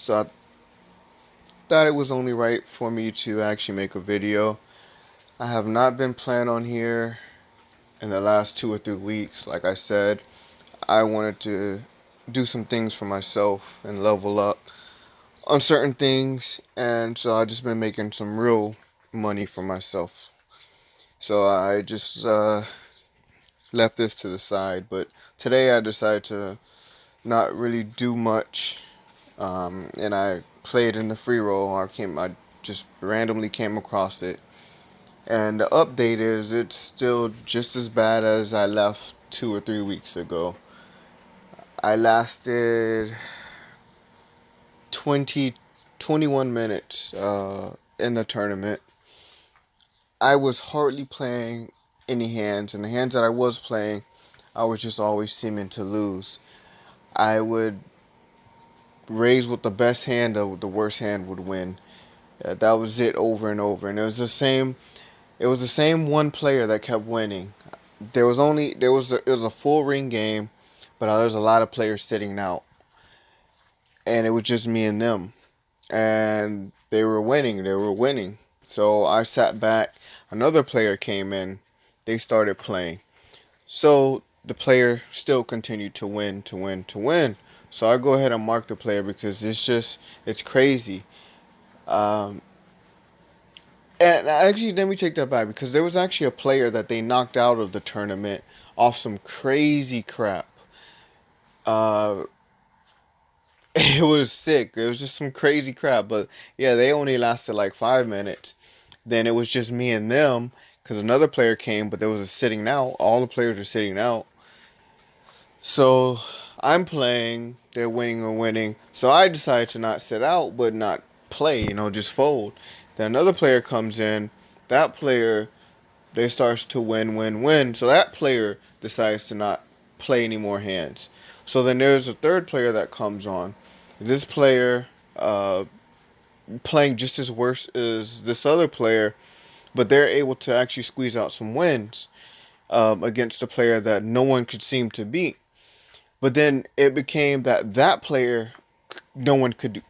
So I thought it was only right for me to actually make a video. I have not been playing on here in the last 2 or 3 weeks. Like I said, I wanted to do some things for myself and level up on certain things, and so I just been making some real money for myself. So I just left this to the side, but today I decided to not really do much, and I played in the free roll. I just randomly came across it, and the update is it's still just as bad as I left 2 or 3 weeks ago. I lasted 20, 21 minutes in the tournament. I was hardly playing any hands, and the hands that I was playing, I was just always seeming to lose. I would raise with the best hand, the worst hand would win. That was it over and over, and it was the same. It was the same one player that kept winning. It was a full ring game, but there was a lot of players sitting out, and it was just me and them, and they were winning. They were winning. So I sat back. Another player came in. They started playing. So the player still continued to win, to win, to win. So I go ahead and mark the player because it's crazy. Um, and actually, let me take that back because there was actually a player that they knocked out of the tournament off some crazy crap. Uh, it was sick. It was just some crazy crap. But yeah, they only lasted like 5 minutes. Then it was just me and them because another player came, but there was a sitting out. All the players were sitting out. So I'm playing, they're winning or winning. So I decided to not sit out, but not play, just fold. Then another player comes in. That player, they starts to win, win, win. So that player decides to not play any more hands. So then there's a third player that comes on. This player, playing just as worse as this other player, but they're able to actually squeeze out some wins against a player that no one could seem to beat. But then it became that player no one could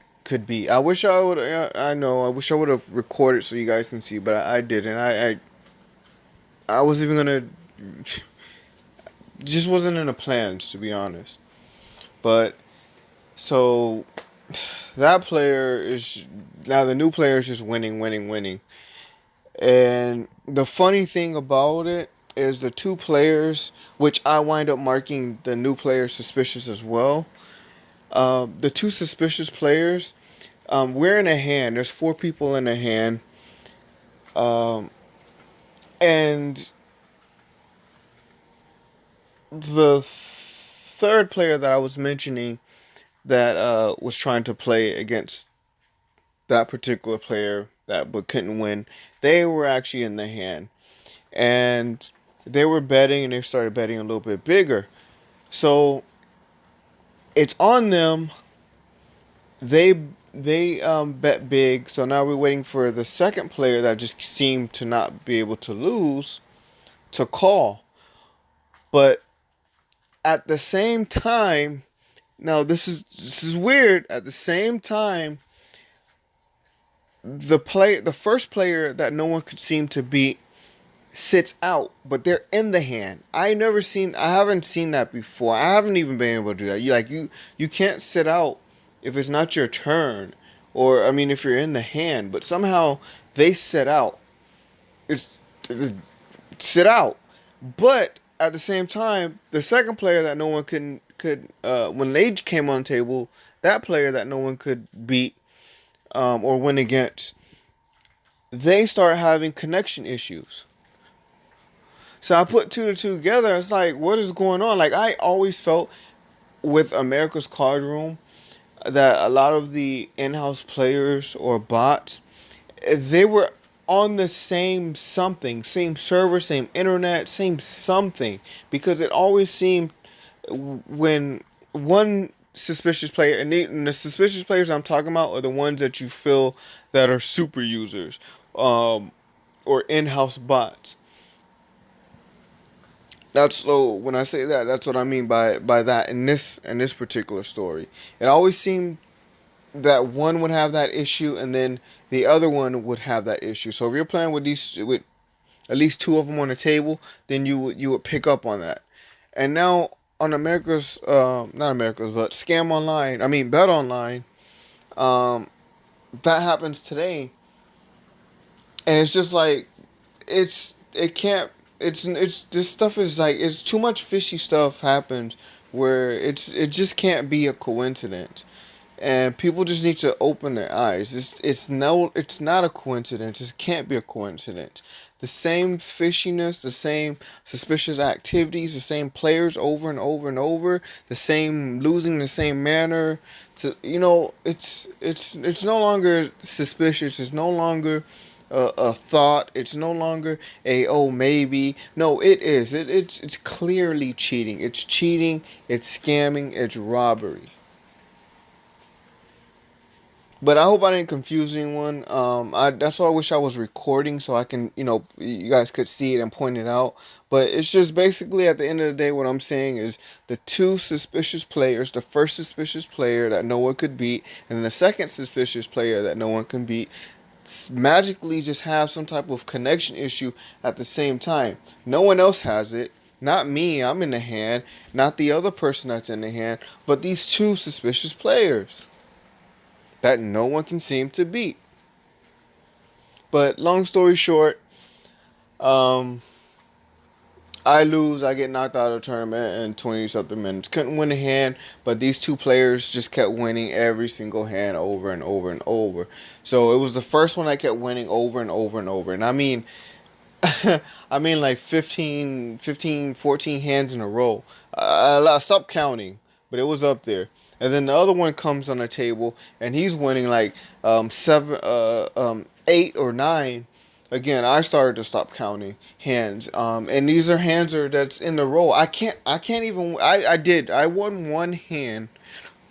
beat. I wish I would. I know. I wish I would have recorded so you guys can see, but I didn't. I was even gonna. Just wasn't in the plans, to be honest. But so that player is now the new player is just winning, winning, winning. And the funny thing about it is the two players, which I wind up marking the new player suspicious as well. The two suspicious players, we're in a hand. There's four people in a hand, um, and the third player that I was mentioning that was trying to play against that particular player that but couldn't win. They were actually in the hand, and they were betting, and they started betting a little bit bigger. So it's on them. They bet big, so now we're waiting for the second player that just seemed to not be able to lose to call. But at the same time, now this is weird. At the same time, the first player that no one could seem to beat sits out, but they're in the hand. I haven't seen that before. I haven't even been able to do that. You can't sit out if it's not your turn, or I mean if you're in the hand, but somehow they sit out. It's sit out, but at the same time, the second player that no one could when they came on the table, that player that no one could beat or win against, they start having connection issues. So I put two to two together. It's like, what is going on? Like I always felt with America's Card Room that a lot of the in-house players or bots, they were on the same something, same server, same internet, same something, because it always seemed when one suspicious player, and the suspicious players I'm talking about are the ones that you feel that are super users, or in-house bots. That's so when I say that, that's what I mean by that in this particular story. It always seemed that one would have that issue, and then the other one would have that issue. So if you're playing with at least two of them on the table, then you would pick up on that. And now on America's not America's, but ScamOnline, I mean BetOnline, um, that happens today, and it's just like it can't it's this stuff is like it's too much fishy stuff happens where it just can't be a coincidence, and people just need to open their eyes. It's not a coincidence. It can't be a coincidence. The same fishiness, the same suspicious activities, the same players over and over and over, the same losing the same manner. To it's no longer suspicious. It's no longer a thought. It's no longer a oh maybe. No, it is. It's clearly cheating. It's cheating. It's scamming. It's robbery. But I hope I didn't confuse anyone. That's why I wish I was recording so I can, you guys could see it and point it out. But it's just basically at the end of the day, what I'm saying is the two suspicious players, the first suspicious player that no one could beat, and then the second suspicious player that no one can beat, magically just have some type of connection issue at the same time. No one else has it. Not me, I'm in the hand. Not the other person that's in the hand. But these two suspicious players that no one can seem to beat. But long story short, um, I lose. I get knocked out of the tournament in 20 something minutes. Couldn't win a hand, but these two players just kept winning every single hand over and over and over. So it was the first one I kept winning over and over and over. And I mean, I mean like 14 hands in a row. I stopped counting, but it was up there. And then the other one comes on the table, and he's winning like 8 or 9. Again, I started to stop counting hands. And these are hands that's in the row. I can't even. I won one hand,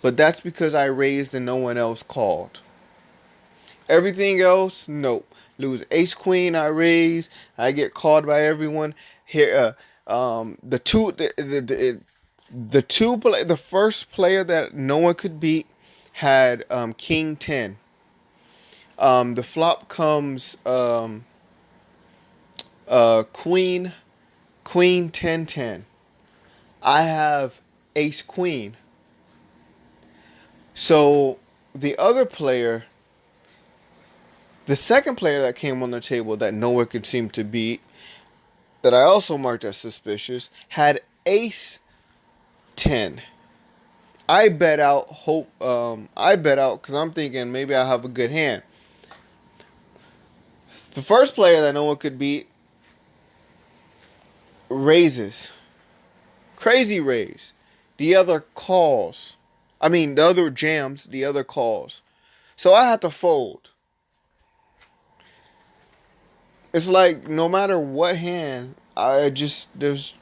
but that's because I raised and no one else called. Everything else, nope. Lose ace queen, I raise. I get called by everyone. Here, the first player that no one could beat had king 10. The flop comes queen 10-10. I have ace queen. So the other player, the second player that came on the table that no one could seem to beat, that I also marked as suspicious, had ace 10. I bet out because I'm thinking maybe I have a good hand. The first player that no one could beat raises. Crazy raise. The other calls. I mean, the other jams, the other calls. So I had to fold. It's like no matter what hand, I was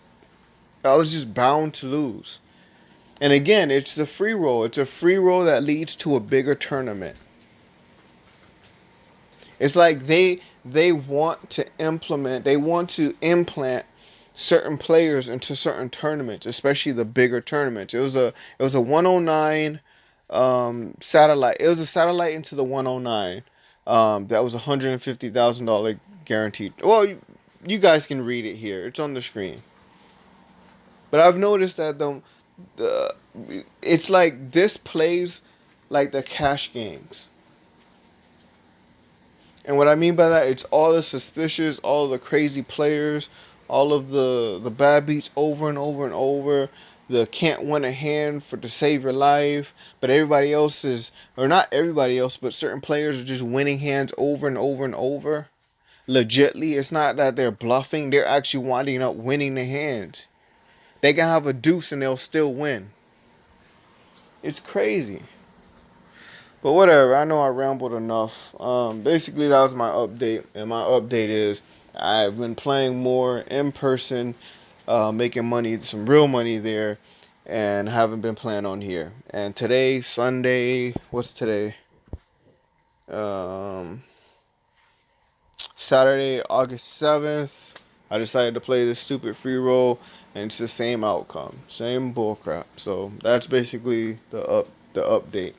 just bound to lose. And again, it's the free roll. It's a free roll that leads to a bigger tournament. It's like they want to implant certain players into certain tournaments, especially the bigger tournaments. It was a 109 satellite. It was a satellite into the 109. That was $150,000 guaranteed. Well, you guys can read it here. It's on the screen. But I've noticed that it's like this plays like the cash games. And what I mean by that, it's all the suspicious, all the crazy players, all of the bad beats over and over and over. The can't win a hand to save your life, but everybody else is, or not everybody else, but certain players are just winning hands over and over and over. Legitly, it's not that they're bluffing; they're actually winding up winning the hands. They can have a deuce and they'll still win. It's crazy. But whatever, I know I rambled enough. Basically, that was my update. And my update is I've been playing more in person, making money, some real money there, and haven't been playing on here. And today, Sunday, what's today? Saturday, August 7th, I decided to play this stupid free roll, and it's the same outcome. Same bullcrap. So that's basically the update.